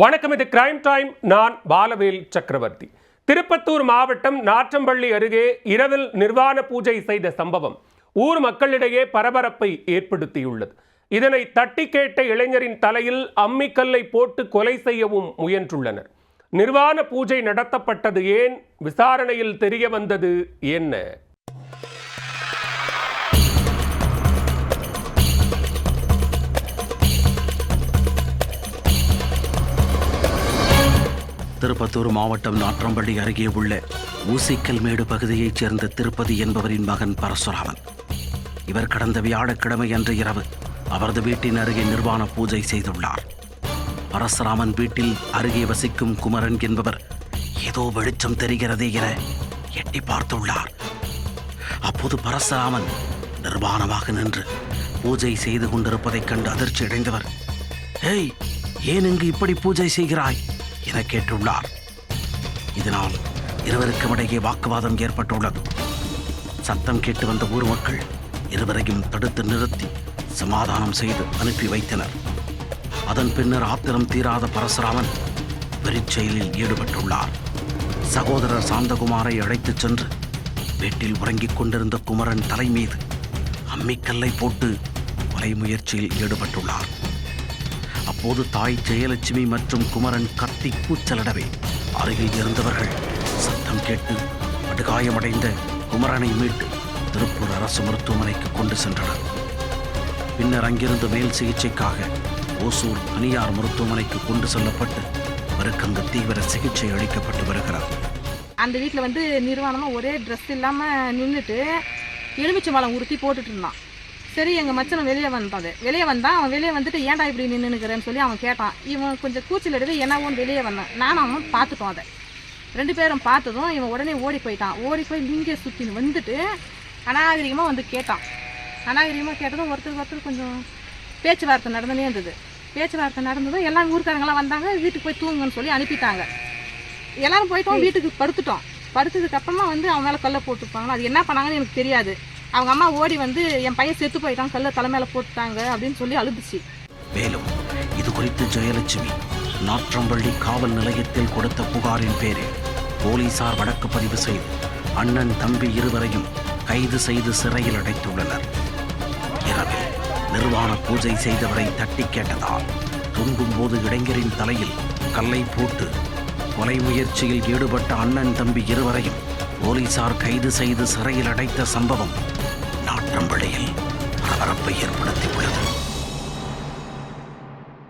வணக்கம், இது crime time. நான் பாலவேல் சக்கரவர்த்தி. திருப்பத்தூர் மாவட்டம் நாற்றம்பள்ளி அருகே இரவில் நிர்வாண பூஜை செய்த சம்பவம் ஊர் மக்களிடையே பரபரப்பை ஏற்படுத்தியுள்ளது. இதனை தட்டி கேட்ட இளைஞரின் தலையில் அம்மிக்கல்லை போட்டு கொலை செய்யவும் முயன்றுள்ளனர். நிர்வாண பூஜை நடத்தப்பட்டது ஏன்? விசாரணையில் தெரிய வந்தது என்ன? திருப்பத்தூர் மாவட்டம் நாற்றம்பள்ளி அருகே உள்ள ஊசிக்கல்மேடு பகுதியைச் சேர்ந்த திருப்பதி என்பவரின் மகன் பரசுராமன். இவர் கடந்த வியாழக்கிழமை அன்று இரவு அவரது வீட்டின் அருகே நிர்வாண பூஜை செய்துள்ளார். பரசுராமன் வீட்டில் அருகே வசிக்கும் குமரன் என்பவர் ஏதோ வெளிச்சம் தெரிகிறதே என எட்டி பார்த்துள்ளார். அப்போது பரசுராமன் நிர்வாணமாக நின்று பூஜை செய்து கொண்டிருப்பதைக் கண்டு அதிர்ச்சி அடைந்தவர், "ஏய், ஏன் இங்கு இப்படி பூஜை செய்கிறாய்?" என கேட்டுள்ளார். இதனால் இருவருக்கும் இடையே வாக்குவாதம் ஏற்பட்டுள்ளது. சத்தம் கேட்டு வந்த ஊர் மக்கள் இருவரையும் தடுத்து நிறுத்தி சமாதானம் செய்து அனுப்பி வைத்தனர். அதன் பின்னர் ஆத்திரம் தீராத பரசுராமன் வெறிச்செயலில் ஈடுபட்டுள்ளார். சகோதரர் சாந்தகுமாரை அழைத்துச் சென்று வீட்டில் உறங்கிக் கொண்டிருந்த குமரன் தலை மீது அம்மிக்கல்லை போட்டு கொலை முயற்சியில் ஈடுபட்டுள்ளார். அப்போது தாய் ஜெயலட்சுமி மற்றும் குமரன் கத்தி கூச்சலிடவே அருகில் இருந்தவர்கள் சத்தம் கேட்டு படுகாயமடைந்த குமரனை மீட்டு திருப்பூர் அரசு மருத்துவமனைக்கு கொண்டு சென்றனர். பின்னர் அங்கிருந்து மேல் சிகிச்சைக்காக ஓசூர் தனியார் மருத்துவமனைக்கு கொண்டு செல்லப்பட்டு அவருக்கு அங்கு தீவிர சிகிச்சை அளிக்கப்பட்டு வருகிறது. அந்த வீட்டில் நிர்வாணமாக ஒரே ட்ரெஸ் இல்லாமல் நின்றுட்டு எலுமிச்சை மலம் உருட்டி போட்டுட்டு இருந்தான். சரி, எங்கள் மச்சனை வெளியே வந்தான். அவன் வெளியே வந்துட்டு ஏன்டா இப்படி நின்றுக்கிறேன்னு சொல்லி அவன் கேட்டான். இவன் கொஞ்சம் கூச்சல் எடுத்து என்னவோன்னு வெளியே வந்தான். நானும் அவன் பார்த்துட்டோம். அதை 2 பேரும் பார்த்ததும் இவன் உடனே ஓடி போய் லிங்கே சுற்றி வந்துட்டு அநாகரிகமாக கேட்டான். அநாகரிகமாக கேட்டதும் ஒருத்தர் கொஞ்சம் பேச்சுவார்த்தை நடந்துனே இருந்தது. பேச்சுவார்த்தை நடந்ததும் எல்லாம் ஊருக்காரங்களாம் வந்தாங்க. வீட்டுக்கு போய் தூங்குன்னு சொல்லி அனுப்பிட்டாங்க. எல்லோரும் போயிட்டோம், வீட்டுக்கு படுத்துட்டோம். படுத்ததுக்கு அப்புறமா அவன் மேலே கல்லை போட்டுருப்பாங்க. அது என்ன பண்ணாங்கன்னு எனக்கு தெரியாது. அவங்க அம்மா ஓடி என் பையன் செத்து போயிட்டான், கல்லை தலைமையில போட்டுட்டாங்க அப்படின்னு சொல்லி அழுதுச்சு. மேலும் இது குறித்து ஜெயலட்சுமி நாற்றம்பள்ளி காவல் நிலையத்தில் கொடுத்த புகாரின் பேரில் போலீசார் வழக்கு பதிவு செய்து அண்ணன் தம்பி இருவரையும் கைது செய்து சிறையில் அடைத்துள்ளனர். இரவில் நிர்வாண பூஜை செய்தவரை தட்டி கேட்டதால் தூங்கும் போது இளைஞரின் தலையில் கல்லை போட்டு கொலை முயற்சியில் ஈடுபட்ட அண்ணன் தம்பி இருவரையும் போலீசார் கைது செய்து சிறையில் அடைத்த சம்பவம் நாற்றம்பள்ளியில் பரபரப்பை ஏற்படுத்தியுள்ளது.